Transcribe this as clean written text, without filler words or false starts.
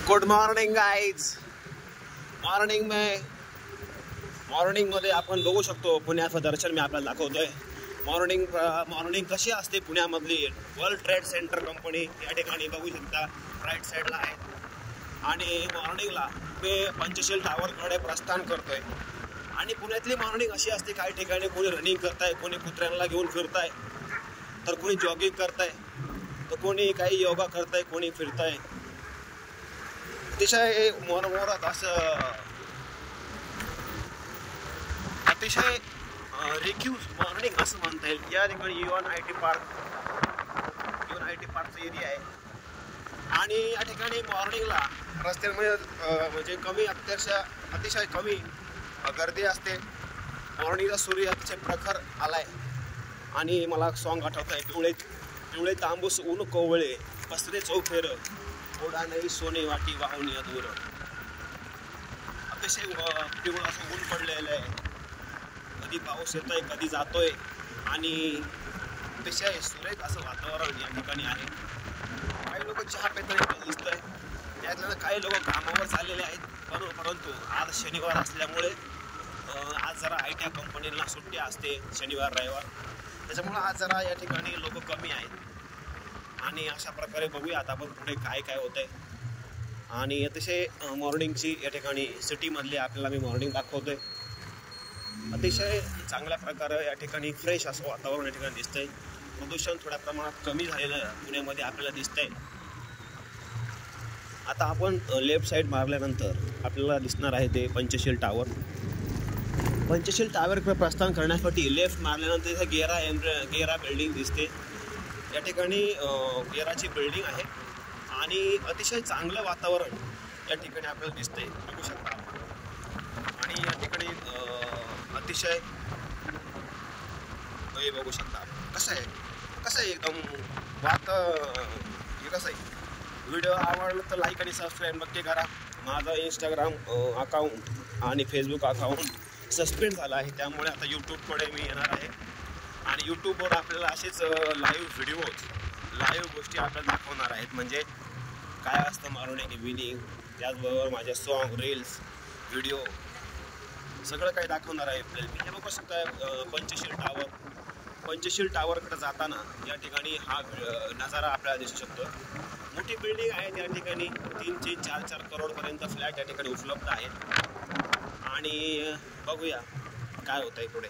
Good morning guys. Morning मध्ये आपण बघू शकतो पुण्याचं दर्शन मी आपल्याला दाखवतोय. मॉर्निंग कशी असते पुण्यामधली. वर्ल्ड ट्रेड सेंटर कंपनी या ठिकाणी बघू शकता राईट साईडला आहे. आणि मॉर्निंगला मी पंचशील टावरकडे प्रस्थान करतोय. आणि पुण्यातली मॉर्निंग अशी असते, काही ठिकाणी कोणी रनिंग करताय, कोणी कुत्र्यांना घेऊन फिरताय, तर कोणी जॉगिंग करताय, तर कोणी काही योगा करताय, कोणी फिरताय. अतिशय मनमोहक असं अतिशय रेक्यू मॉर्निंग असं म्हणता येईल. या ठिकाणी UNIT पार्कचा एरिया आहे. आणि या ठिकाणी मॉर्निंगला रस्त्यांमध्ये म्हणजे कमी अतिशय कमी गर्दी असते. मॉर्निंगचा सूर्य अतिशय प्रखर आलाय. आणि मला सॉन्ग आठवत आहे, पिवळे तांबूस ऊन कोवळे पसरे चौफेर ओढा नाही सोने वाटी वाहून दूर. अतिशय पिवळं असं ऊन पडलेलं आहे. कधी पाऊस येतोय, कधी जातोय. आणि अतिशय सुरेख असं वातावरण या ठिकाणी आहे. काही लोक चहा पिताना दिसतंय. त्यातल्या काही लोक कामावर चाललेले आहेत. परंतु आज शनिवार असल्यामुळे आज जरा IT कंपनीला सुट्टी असते शनिवार रविवार, त्याच्यामुळे आज जरा या ठिकाणी लोक कमी आहेत. आणि अशा प्रकारे बघूया आता आपण पुढे काय काय होतंय. आणि अतिशय मॉर्निंगची या ठिकाणी सिटीमधली आपल्याला मी मॉर्निंग दाखवतोय. अतिशय चांगल्या प्रकारे या ठिकाणी फ्रेश असं वातावरण या ठिकाणी दिसतंय. प्रदूषण थोड्या प्रमाणात कमी झालेलं पुण्यामध्ये आपल्याला दिसतंय. आता आपण लेफ्ट साईड मारल्यानंतर आपल्याला दिसणार आहे ते पंचशील टावर. पंचशील टावरकडे प्रस्थान करण्यासाठी लेफ्ट मारल्यानंतर इथे गेरा बिल्डिंग दिसते. या ठिकाणी गेराची बिल्डिंग आहे. आणि अतिशय चांगलं वातावरण या ठिकाणी आपल्याला दिसतंय, बघू शकता. आणि या ठिकाणी अतिशय हे बघू शकता कसं आहे एकदम हे कसं आहे. व्हिडिओ आवडला तर लाईक आणि सबस्क्राईब नक्की करा. माझं इंस्टाग्राम अकाउंट आणि फेसबुक अकाउंट सस्पेंड झालं आहे, त्यामुळे आता यूट्यूबकडे मी येणार आहे. आणि यूट्यूबवर आपल्याला असेच लाईव्ह गोष्टी आपल्याला दाखवणार आहेत. म्हणजे काय असतं मॉर्निंग इव्हिनिंग, त्याचबरोबर माझे सॉन्ग, रील्स, व्हिडिओ सगळं काही दाखवणार आहे आपल्याला. मी हे बघू शकता पंचशील टावरकडे जाताना या ठिकाणी हा नजारा आपल्याला दिसू शकतो. मोठी बिल्डिंग आहे त्या ठिकाणी. 3-4 करोडपर्यंत फ्लॅट या ठिकाणी उपलब्ध आहेत. आणि बघूया काय होतंय पुढे.